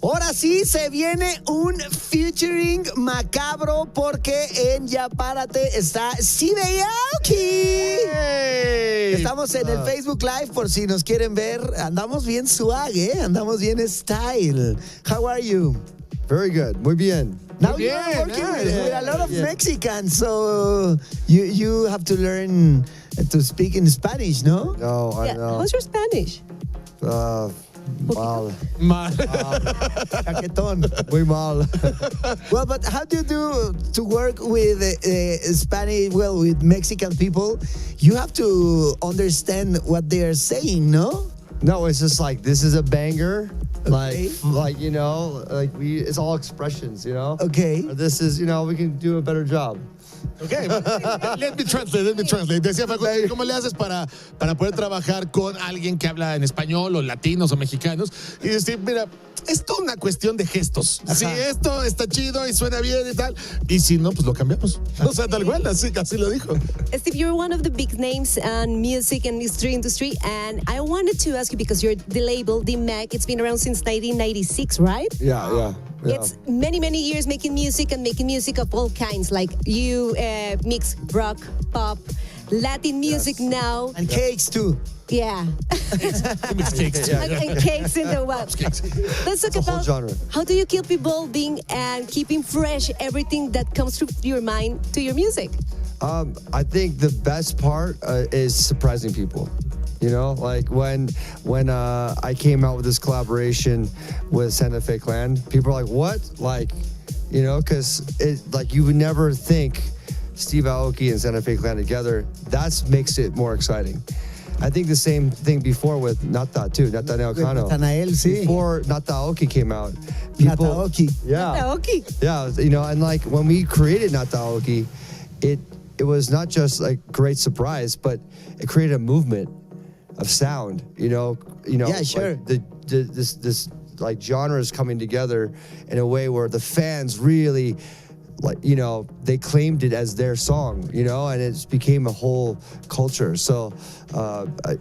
Ahora sí se viene un featuring macabro porque en Ya Párate está Aoki. Hey. Estamos en el Facebook Live por si nos quieren ver. Andamos bien swag, andamos bien style. How are you? Very good. Muy bien. Now you're working with a lot of Mexicans, so you have to learn to speak in Spanish, no? No, I know. How's your Spanish? Mal. Chaquetón. Muy mal. Well, but how do you do to work with Spanish, with Mexican people? You have to understand what they are saying, no? No, it's just like, this is a banger. Okay. Like you know, it's all expressions, you know? Okay. This is, we can do a better job. Okay, let me translate. Decía Facundo, ¿cómo le haces para poder trabajar con alguien que habla en español o latinos o mexicanos? Y decir, mira, es toda una cuestión de gestos. Si esto está chido y suena bien y tal, y si no, pues lo cambiamos. O sea, tal cual, así lo dijo. Steve, you're one of the big names in music and history industry, and I wanted to ask you, because you're the label, the Mac, it's been around since 1996, right? Yeah. It's many years making music of all kinds. Like you mix rock, pop, Latin music now. And cakes too. Yeah. Mix cakes too. And cakes in the web. Let's talk about genre. how do you keep evolving and keeping fresh everything that comes through your mind to your music? I think the best part is surprising people. You know, like when I came out with this collaboration with Santa Fe Clan, people are like, what? Like, because you would never think Steve Aoki and Santa Fe Clan together. That makes it more exciting. I think the same thing before with Nata too, Natanael Cano. Natanael, sí. Before Nata Aoki came out, people, Aoki. yeah, Aoki. yeah, and like when we created Nata Aoki, it was not just like great surprise, but it created a movement of sound, Yeah, sure. Like this like genres coming together in a way where the fans really, they claimed it as their song, and it became a whole culture. So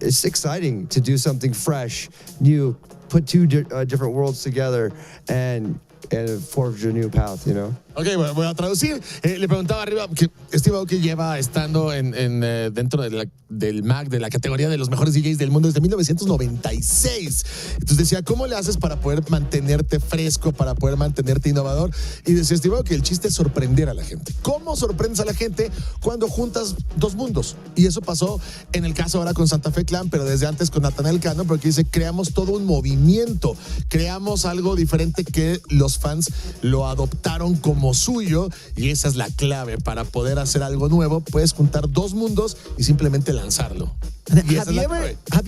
it's exciting to do something fresh, new, put two different worlds together and forge a new path, Ok, bueno, voy a traducir. Le preguntaba arriba que Steve Aoki lleva estando dentro del MAC, de la categoría de los mejores DJs del mundo desde 1996. Entonces decía, ¿cómo le haces para poder mantenerte fresco, para poder mantenerte innovador? Y decía Steve Aoki, el chiste es sorprender a la gente. ¿Cómo sorprendes a la gente cuando juntas dos mundos? Y eso pasó en el caso ahora con Santa Fe Clan, pero desde antes con Natanael Cano, porque dice, creamos todo un movimiento, creamos algo diferente que los fans lo adoptaron como suyo, y esa es la clave para poder hacer algo nuevo. Puedes juntar dos mundos y simplemente lanzarlo. Have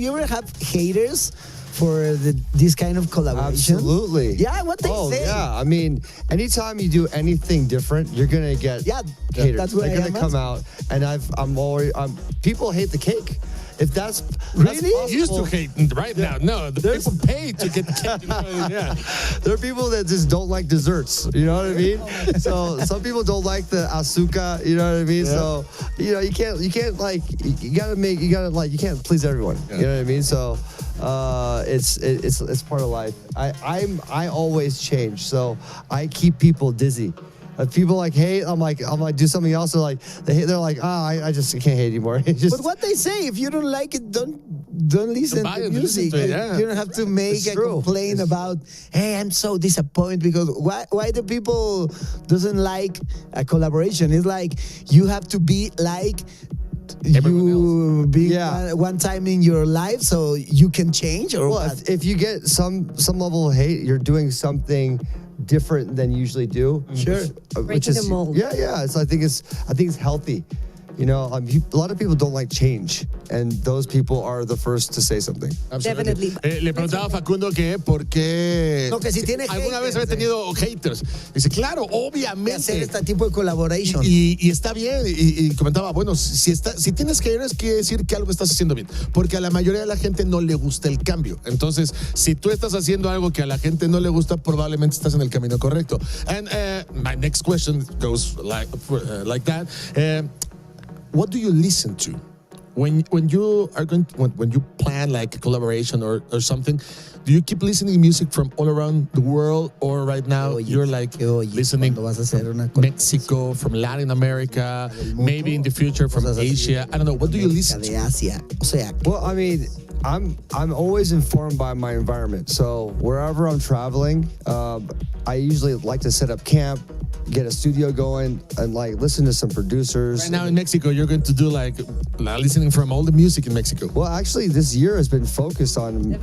you ever had haters for this kind of collaboration? Absolutely. Yeah, what they say. Yeah, I mean, anytime you do anything different, you're gonna get haters. That's what They're gonna come out, and people hate the cake. If that's really possible, used to hate right now. No, the people pay to get cake. Yeah. There are people that just don't like desserts. You know what I mean? So some people don't like the azúcar. You know what I mean? Yeah. So you can't you can't please everyone. Yeah. You know what I mean? So it's part of life. I always change. So I keep people dizzy. People like hate. I'm like do something else. They're like I just can't hate anymore. But what they say, if you don't like it, don't listen to music. You don't have to make a complaint about, hey, I'm so disappointed because why the people doesn't like a collaboration? It's like you have to be like you be one time in your life so you can change, or what? If you get some level of hate, you're doing something different than you usually do. Sure. Breaking the mold. Yeah. I think it's healthy. A lot of people don't like change, and those people are the first to say something. Definitely. Le preguntaba a Facundo que por qué No, que si tiene alguna haters, vez había tenido haters. Dice, claro, Hacer obviamente. este tipo de collaboration. Y está bien. Y comentaba, bueno, si tienes haters, quiere decir que algo estás haciendo bien. Porque a la mayoría de la gente no le gusta el cambio. Entonces, si tú estás haciendo algo que a la gente no le gusta, probablemente estás en el camino correcto. And my next question goes like that. What do you listen to when you are when you plan like a collaboration or something, do you keep listening to music from all around the world, or right now you're like listening from Mexico, from Latin America, maybe in the future from Asia? I don't know. What do you listen to? Well, I mean, I'm always informed by my environment. So wherever I'm traveling, I usually like to set up camp, get a studio going, and like listen to some producers. Right now in Mexico, you're going to do like listening from all the music in Mexico. Well, actually, this year has been focused on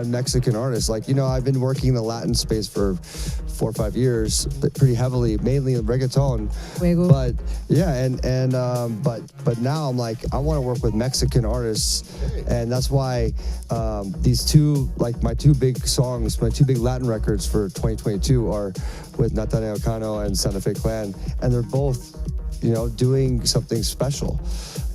Mexican artists. Like, you know, I've been working in the Latin space for 4 or 5 years, but pretty heavily, mainly in reggaeton. Fuego. But yeah, but now I'm like, I want to work with Mexican artists, and that's why these two, like my two big songs, my two big Latin records for 2022 are with Nathaniel Cano and Santa Fe Clan, and they're both, you know, doing something special.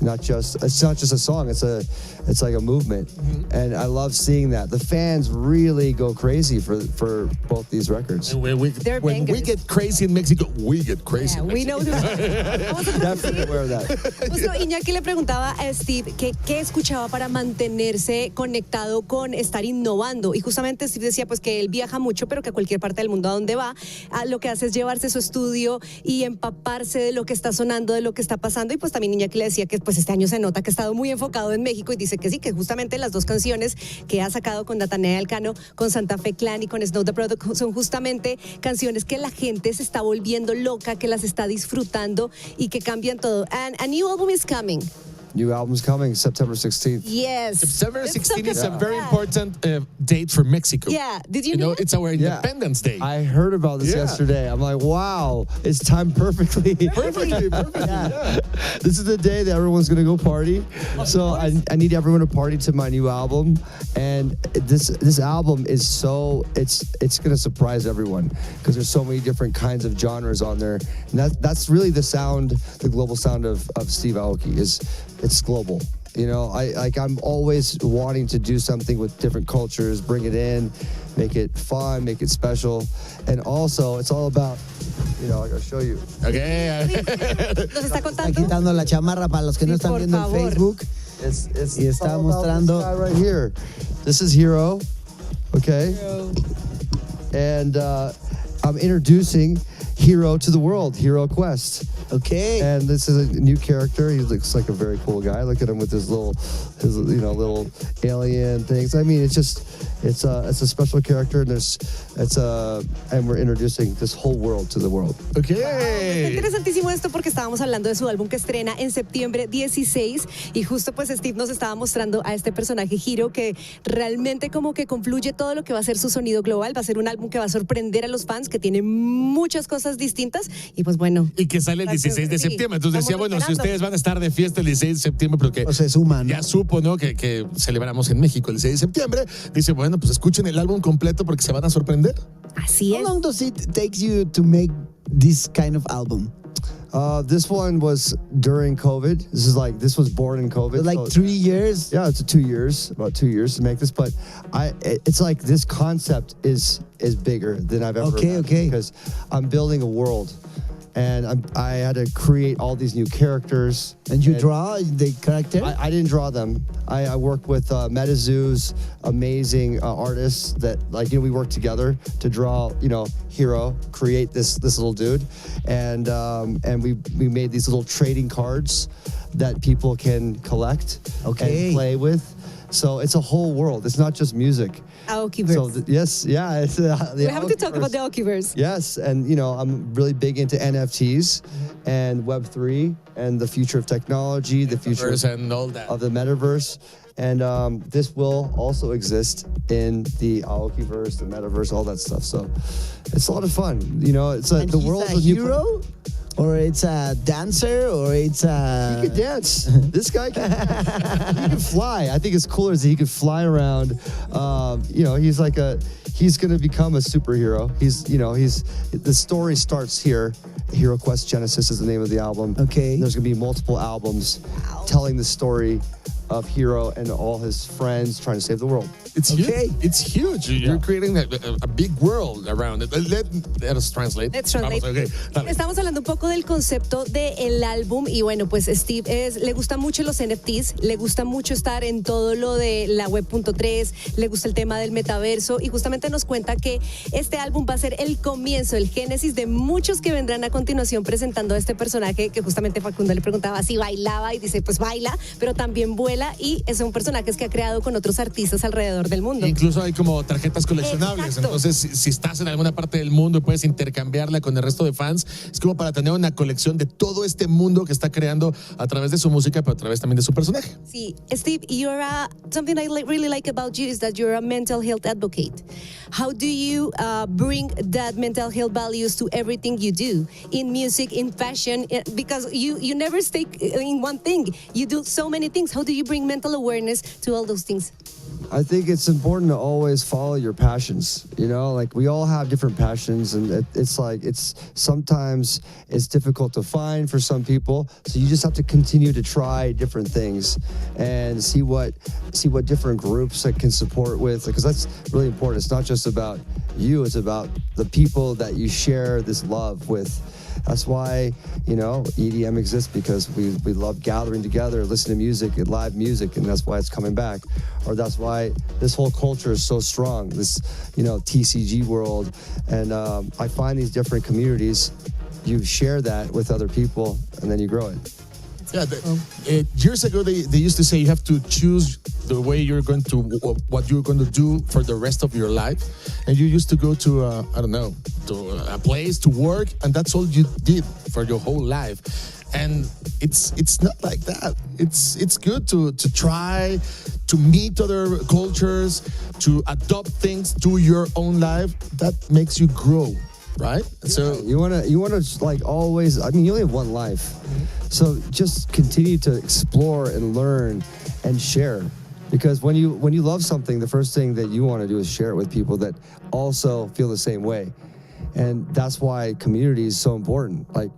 It's not just a song, it's like a movement. Mm-hmm. And I love seeing that. The fans really go crazy for both these records. And when we get crazy in Mexico, we get crazy. Yeah, we know Definitely aware of that. Justo Iñaki le preguntaba a Steve qué escuchaba para mantenerse conectado con estar innovando. Y justamente Steve decía pues que él viaja mucho, pero que a cualquier parte del mundo a donde va, lo que hace es llevarse su estudio y empaparse de lo que está sonando, de lo que está pasando. Y pues también Iñaki le decía que pues este año se nota que ha estado muy enfocado en México, y dice que sí, que justamente las dos canciones que ha sacado con Nathaniel Cano, con Santa Fe Clan y con Snow the Product son justamente canciones que la gente se está volviendo loca, que las está disfrutando y que cambian todo. And a new album is coming. New album's coming September 16th. Yes. September 16th is a very important date for Mexico. Yeah. Did you know it's our Independence Day. I heard about this yesterday. I'm like, wow, it's timed perfectly. Perfectly. Yeah. This is the day that everyone's going to go party. So I need everyone to party to my new album. And this album is it's going to surprise everyone because there's so many different kinds of genres on there. And that's really the sound, the global sound of Steve Aoki it's global. You know, I'm always wanting to do something with different cultures, bring it in, make it fun, make it special. And also, it's all about, you know, I'll show you. Okay. Nos está contando. Está quitando la chamarra para los que no están viendo en Facebook. Y está mostrando. This guy right here. This is Hero. Okay. Hero. And I'm introducing Hero to the world, Hero Quest. Okay. And this is a new character. He looks like a very cool guy. Look at him with his little alien things. I mean, it's a special character, and we're introducing this whole world to the world. Okay. Está interesantísimo esto porque estábamos hablando de su álbum que estrena en septiembre 16 y justo pues Steve nos estaba mostrando a este personaje Hero que realmente como que confluye todo lo que va a ser su sonido global. Va a ser un álbum que va a sorprender a los fans, que tiene muchas cosas distintas y pues bueno. Y que sale el 16 de septiembre. Entonces decía, bueno, si ustedes van a estar de fiesta el 16 de septiembre, porque o se suman, ya supo, ¿no? Que celebramos en México el 16 de septiembre. Dice, bueno, pues escuchen el álbum completo porque se van a sorprender. Así es. How long does it take you to make this kind of album? This one was during COVID. This was born in COVID. Like 3 years? Yeah, it's about 2 years to make this. But it's like this concept is bigger than I've ever imagined. Because I'm building a world. And I had to create all these new characters. And you draw the character? I didn't draw them. I worked with MetaZoo's amazing artists that, we worked together to draw, Hero, create this little dude. And we made these little trading cards that people can collect and play with. So it's a whole world. It's not just music. Aokiverse. So yes, yeah. It's, we have to talk about the Aokiverse. Yes, and I'm really big into NFTs and Web3 and the future of technology, the future and all that. of the metaverse. And this will also exist in the Aokiverse, the metaverse, all that stuff. So it's a lot of fun. It's the world of Hero. Or it's a dancer, or it's a... He could dance. This guy he can fly. I think it's cooler is that he could fly around. He's going to become a superhero. The story starts here. Hero Quest Genesis is the name of the album. Okay. And there's going to be multiple albums telling the story of Hero and all his friends trying to save the world. It's Okay. huge. It's huge. You're creating a big world around it. Let us translate. Let's translate. Vamos, okay, dale. Estamos hablando un poco del concepto del álbum y bueno, pues Steve le gusta mucho los NFTs, le gusta mucho estar en todo lo de la web.3, le gusta el tema del metaverso y justamente nos cuenta que este álbum va a ser el comienzo, el génesis de muchos que vendrán a continuación presentando a este personaje que justamente Facundo le preguntaba si bailaba y dice pues baila, pero también vuela y son personajes que ha creado con otros artistas alrededor del mundo. Incluso hay como tarjetas coleccionables. Exacto. Entonces, si estás en alguna parte del mundo y puedes intercambiarla con el resto de fans, es como para tener una colección de todo este mundo que está creando a través de su música, pero a través también de su personaje. Sí, Steve, something I really like about you is that you're a mental health advocate. How do you bring that mental health values to everything you do in music, in fashion? Because you never stay in one thing. You do so many things. How do you bring mental awareness to all those things? I think it's important to always follow your passions. You know, like we all have different passions, and it's sometimes it's difficult to find for some people. So you just have to continue to try different things and see what different groups that can support with, because that's really important. It's not just about you; it's about the people that you share this love with. That's why, you know, EDM exists, because we love gathering together, listening to music, and live music, and that's why it's coming back. Or that's why this whole culture is so strong, this, you know, TCG world. And I find these different communities, you share that with other people, and then you grow it. Yeah, years ago they used to say you have to choose the way you're going to, what you're going to do for the rest of your life, and you used to go to I don't know, to a place to work, and that's all you did for your whole life. And it's not like that. It's good to try to meet other cultures, to adopt things to your own life. That makes you grow, right? Yeah, so you wanna like always. I mean, you only have one life, so just continue to explore and learn and share. Because when you love something, the first thing that you want to do is share it with people that also feel the same way, and that's why community is so important. Like,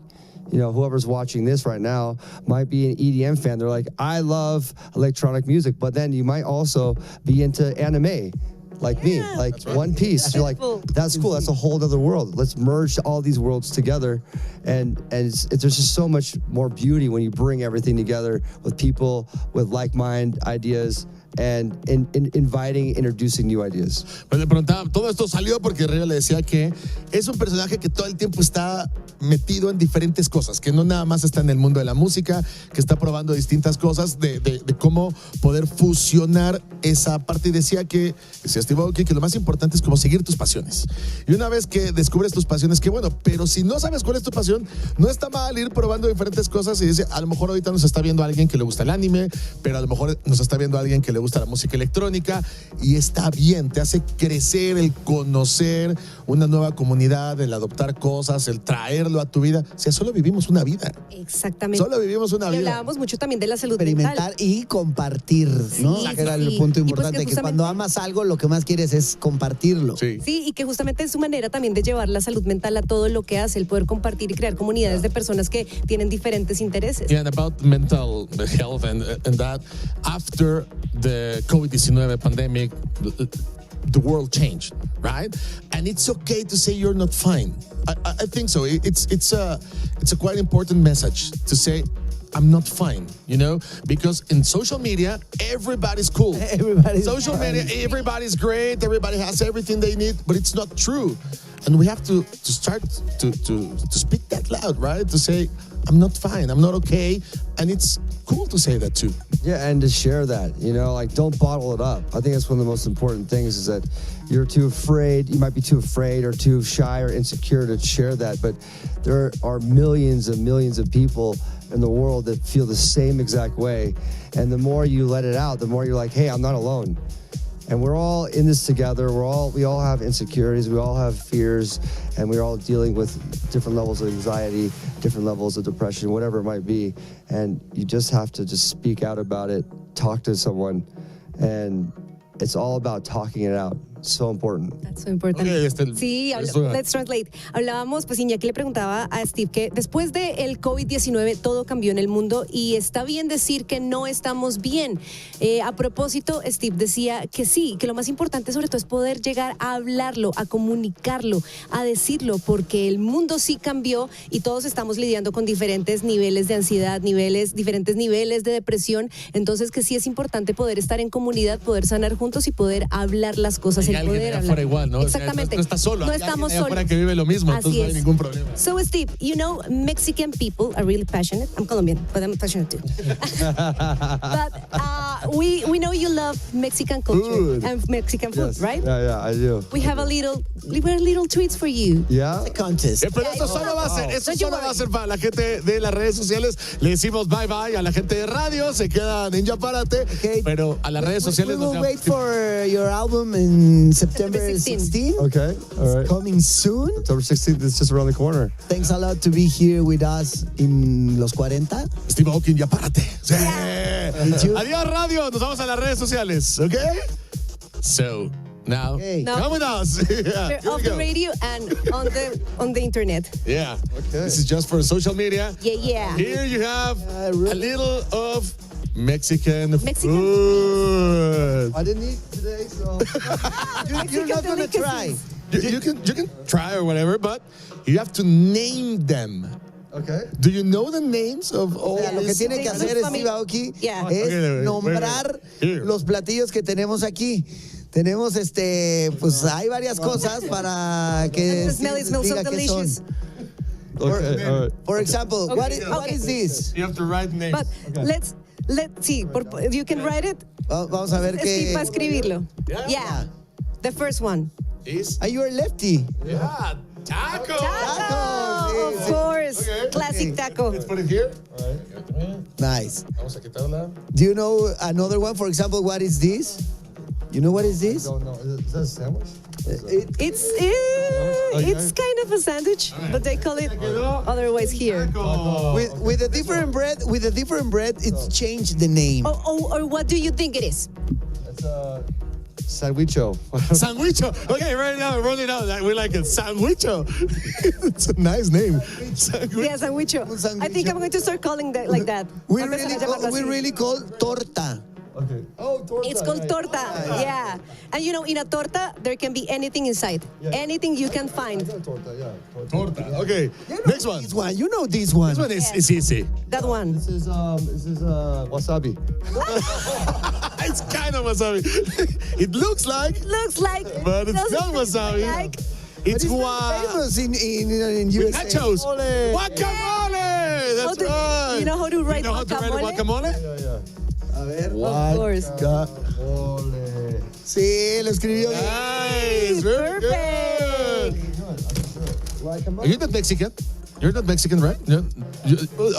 you know, whoever's watching this right now might be an EDM fan. They're like, I love electronic music, but then you might also be into anime, like me, like right. One Piece. You're like, that's cool. That's a whole other world. Let's merge all these worlds together, and there's just so much more beauty when you bring everything together with people with like-minded ideas. And introducing new ideas. Pues le preguntaba, todo esto salió porque Río le decía que es un personaje que todo el tiempo está metido en diferentes cosas, que no nada más está en el mundo de la música, que está probando distintas cosas de cómo poder fusionar esa parte. Y decía Steve Aoki, que lo más importante es como seguir tus pasiones. Y una vez que descubres tus pasiones, qué bueno, pero si no sabes cuál es tu pasión, no está mal ir probando diferentes cosas. Y dice, a lo mejor ahorita nos está viendo alguien que le gusta el anime, pero a lo mejor nos está viendo alguien que le gusta la música electrónica, y está bien, te hace crecer el conocer una nueva comunidad, el adoptar cosas, el traerlo a tu vida. O sea, solo vivimos una vida. Exactamente. Solo vivimos una vida. Hablábamos mucho también de la salud experimentar mental. y compartir, ¿no? Sí, que era el sí. punto Y pues importante, que cuando amas algo, lo que más quieres es compartirlo. Sí. Sí, y que justamente es su manera también de llevar la salud mental a todo lo que hace, el poder compartir y crear comunidades de personas que tienen diferentes intereses. Yeah, and about mental health and that, after the COVID-19 pandemic, the world changed, right? And it's okay to say you're not fine. I think so. It's a quite important message to say, I'm not fine, you know, because in social media, everybody's cool. Everybody's social fine. media, everybody's great. Everybody has everything they need, but it's not true. And we have to start to speak that loud, right? To say, I'm not fine, I'm not okay. And it's cool to say that too. Yeah, and to share that, you know, like don't bottle it up. I think that's one of the most important things, is that you're too afraid, you might be too afraid or too shy or insecure to share that. But there are millions and millions of people in the world that feel the same exact way. And the more you let it out, the more you're like, hey, I'm not alone. And we're all in this together. We all have insecurities. We all have fears, and we're all dealing with different levels of anxiety, different levels of depression, whatever it might be. And you just have to just speak out about it, talk to someone, and it's all about talking it out. so important. That's so important. Okay, Sí, let's translate. Hablábamos, pues Iñaki le preguntaba a Steve que después del COVID-19 todo cambió en el mundo y está bien decir que no estamos bien. A propósito, Steve decía que sí, que lo más importante sobre todo es poder llegar a hablarlo, a comunicarlo, a decirlo, porque el mundo sí cambió y todos estamos lidiando con diferentes niveles de ansiedad, diferentes niveles de depresión. Entonces que sí es importante poder estar en comunidad, poder sanar juntos y poder hablar las cosas. Hay alguien allá afuera igual, ¿no? Exactamente. O sea, no estás solo. No Hay estamos alguien allá afuera solos. que vive lo mismo, Así entonces no hay es. ningún problema. So Steve, you know, Mexican people are really passionate. I'm Colombian, but I'm passionate too. But we know you love Mexican culture and Mexican food, Yes. right? Yeah, I do. We have little treats for you. Yeah. A contest. Pero esto solo va a ser, Don't you worry. para la gente de las redes sociales. Le decimos bye bye a la gente de radio, se quedan en Ya Párate, Okay. pero a las redes sociales We nos will wait for your album in September September 16. 16. Okay. All right. Coming soon. October 16th is just around the corner. Thanks a lot to be here with us in Los 40. Steve Aoki, Ya Párate. Sí. you. Adiós radio, nos vamos a las redes sociales, ¿ok? So, now, Okay. come with us. Yeah, They're here off we the go. radio and on the internet. Yeah. Okay. This is just for social media. Yeah. Here you have really? a little of Mexican Mexican food. I didn't eat today, so. You're not going to try. You can try or whatever, but you have to name them. Okay. Do you know the names of all O sea, lo que these? tiene que hacer Steve Aoki Yeah. es Okay, nombrar here. los platillos que tenemos aquí. Tenemos pues hay varias cosas para que The smell, it smells so diga qué son. delicious. Okay. All right. For example, what is this? You have to write names. But let's see. You can write it. Vamos a ver Steve va a qué. escribirlo. Yeah. Yeah. The first one. Is Are you a lefty? yeah, taco. Taco. Of course. Okay. Classic taco. Let's put it here. Nice. Vamos a quitarla. Do you know another one? For example, what is this? You know what is this? Don't know. Is that a sandwich? It's kind of a sandwich, but they call it otherwise here. With a different bread, it's changed the name. Or what do you think it is? It's sandwicho. Sandwicho. Okay, right now, we're rolling out. We like it. Sandwicho. It's a nice name. Sandwich. Yeah, sandwicho. I think I'm going to start calling that like that. We Voy a empezar a llamarlo así. really call torta. Okay. Oh, torta. It's called torta. Yeah. And you know, in a torta, there can be anything inside. Anything you can find. Torta, yeah. Torta. Okay, next one. This one, you know this one. This one is easy. That one. This is wasabi. It's kind of wasabi. It looks like, Looks like. but it's doesn't not look wasabi. like. It's Famous in USA. nachos. Guacamole. Guacamole. That's Oh, right. you know how to write You know how to write guacamole? guacamole? Yeah. A ver. Of course. Guacamole. Sí, lo escribió bien. Nice. Very Perfect. good. You're not Mexican. You're not Mexican, right? No.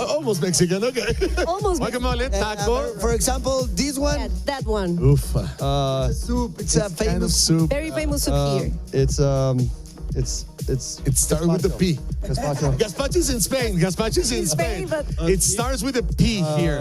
Almost Mexican. Okay. Almost Guacamole, taco. For example, this one. Yeah, that one. Ufa. Soup. It's a Kind of famous soup. Very famous soup here. It's It starts with the P. Gazpacho. Gazpacho is in Spain. Gazpacho is in Spain. Spain, It starts with a P here.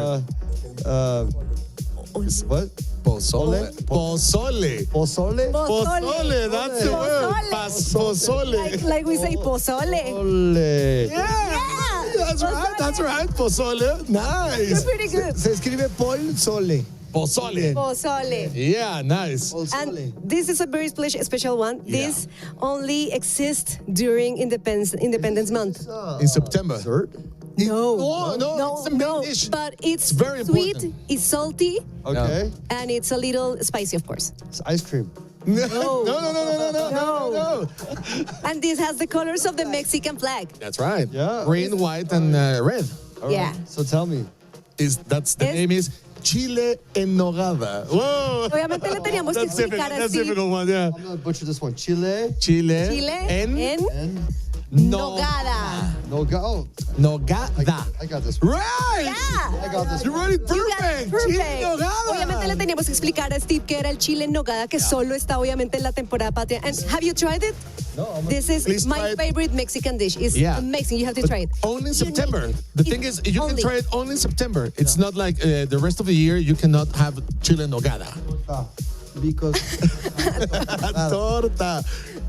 What? Pozole. Pozole. Pozole? Pozole. That's the word. Pozole. Like we say pozole. Pozole. Yeah. That's right. That's right. Pozole. Nice. It's pretty good. Se escribe Pol Sole. Pozole. Pozole. Yeah, nice. And this is a very special one. This only exists during Independence Month. In September. No. No, it's a main dish. But it's very sweet, important. it's salty, Okay. and it's a little spicy, of course. It's ice cream. No. And this has the colors of the Mexican flag. That's right. Yeah. Green, white, and red. All Yeah. right. So tell me. The name is chile en nogada. Whoa. Obviamente le teníamos que That's difficult. explicar That's así. difficult one. Yeah. I'm gonna butcher this one. Chile. Chile. En And nogada. oh, Nogada. I got this. Right. Yeah. I got this. You read it You got perfect. it Chile perfect. en nogada. Obviamente le teníamos que explicar a Steve que era el chile en nogada, que solo está obviamente en la temporada patria. And have you tried it? No, I'm This Please is try my it. favorite Mexican dish. It's Yeah. amazing. You have to But try it. Only in You September. need- The thing is, you can only. try it only in September. It's not like the rest of the year you cannot have chile en nogada. because Torta.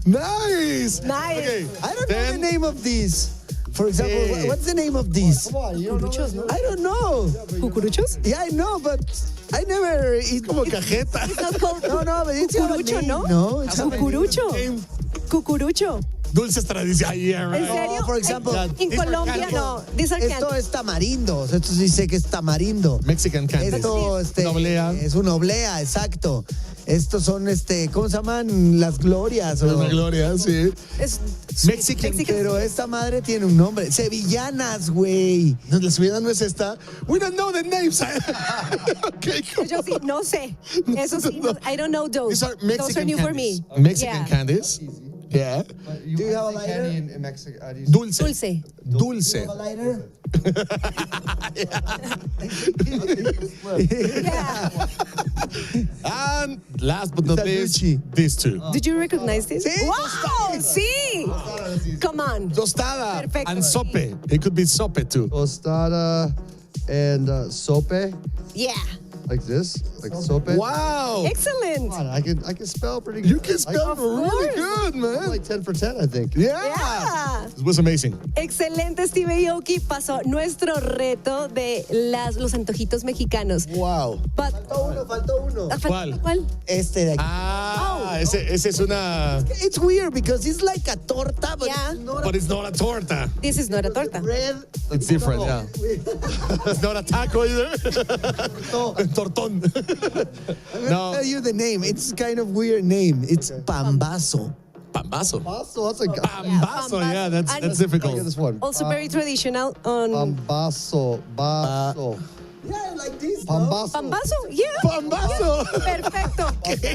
Nice. Nice. Okay. I don't know the name of these. For example, what's the name of these? Come on, you don't know. Cucuruchos, ¿no? I don't know. ¿Cucuruchos? Yeah, I know, but I never eat. Como cajeta. It's not called No, but it's have a cucurucho, name. ¿no? No, it's have a name. Cucurucho. Cucurucho. Dulces tradicionales. Yeah, ¿En right. serio? for example, en these are Colombia candies. no. These are Esto candies. es tamarindo. Esto sí sé que es tamarindo. Mexican candies. Esto Una oblea. es una oblea, exacto. Estos son ¿cómo se llaman? Las glorias. o- Una gloria, sí. Es Mexican. Pero esta madre tiene un nombre. Sevillanas, güey. No, la subida no es esta. We don't know the names. Okay, come Yo sí, no sé. Eso sí, no, I don't know those. These are Those are Mexican new for candies. me. Mexican Yeah. candies. Yeah. You Do you have a say candy lighter? in Mexico? Dulce. Dulce. Dulce. Lighter? Yeah. And last but not least, Salucci. these two. Did you recognize this? Sí. Wow, sí. Come on. Tostada Perfecto. and sope. It could be sope too. Tostada and sope, Yeah. like this, like sope. Wow. Excellent. Come on, I can spell pretty good. You can spell really good, I'm man. like 10 for 10, I think. Yeah. Yeah. It was amazing. Excelente, Steve Aoki. Pasó nuestro reto de los antojitos mexicanos. Wow. But, Faltó uno. ¿Cuál? ¿Cuál? Este de aquí. Ah, ese es una. It's weird because it's like a torta, but Yeah. it's not But it's not a torta. This is not a torta. bread. It's different, yeah. It's not a taco either. Tortón. I'll No. tell you the name. It's kind of weird name. It's pambazo. Pambazo. Pambazo, that's a good. Pambazo, yeah, that's And- that's Look at difficult. this one. Also very traditional on Pambazo, baso. Yeah, like this. Pambazo. Pambazo. Yeah. Pambazo. Perfecto.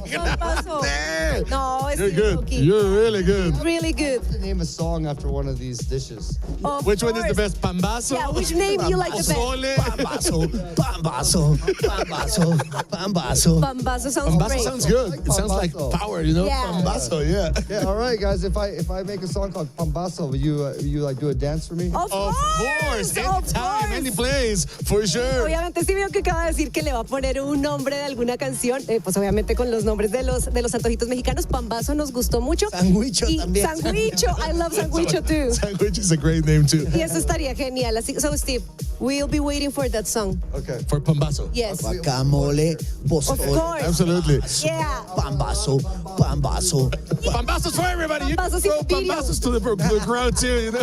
Pambazo. Hey. No, You're Steve good. Aoki. You're really good. Really good. To name a song after one of these dishes. Of Which one is the course. best? Pambazo? Yeah, which name you like the best? Pozole? Pambazo, pambazo, pambazo, pambazo. Pambazo sounds Pambazo great. sounds good. It sounds like Pambazo. power, you know? Yeah. Pambazo, yeah. Yeah, all right, guys. If I make a song called Pambazo, will you like do a dance for me? Of Of course, anytime, any place, for sure. Obviamente Steve Aoki acaba de decir que le va a poner un nombre de alguna canción, pues obviamente con los nombres de los antojitos mexicanos. Pambazo nos gustó mucho. Sanguicho Y también. Sanguicho, I love Sanguicho too. Sandwich is a great name too. Y eso estaría genial. Así, so Steve, we'll be waiting for that song. Okay. For Pambazo. Yes. Guacamole, Of pozole, course. Absolutely. Yeah. pambazo, pambazo. Pambazos for everybody. You can Pambazos throw in the video. pambazos to the crowd too, you know?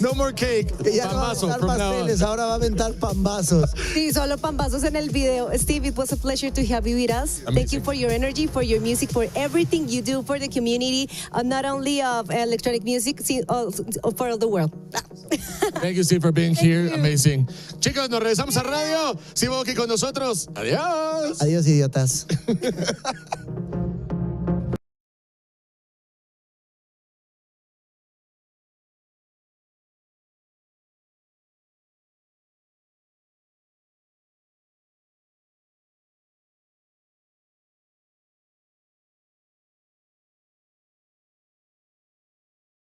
No more cake. Que ya no va a Pambazo aventar from now on. pasteles, ahora va a aventar pambazos. Sí, solo pambazos en el video. Steve, it was a pleasure to have you with us. Thank you Amazing. for your energy, for your music, for everything you do for the community, not only of electronic music, also for all the world. Thank you, Steve, for being here. you. Amazing. Chicos, nos regresamos a radio. Steve Aoki con nosotros. Adiós. Adiós, idiotas.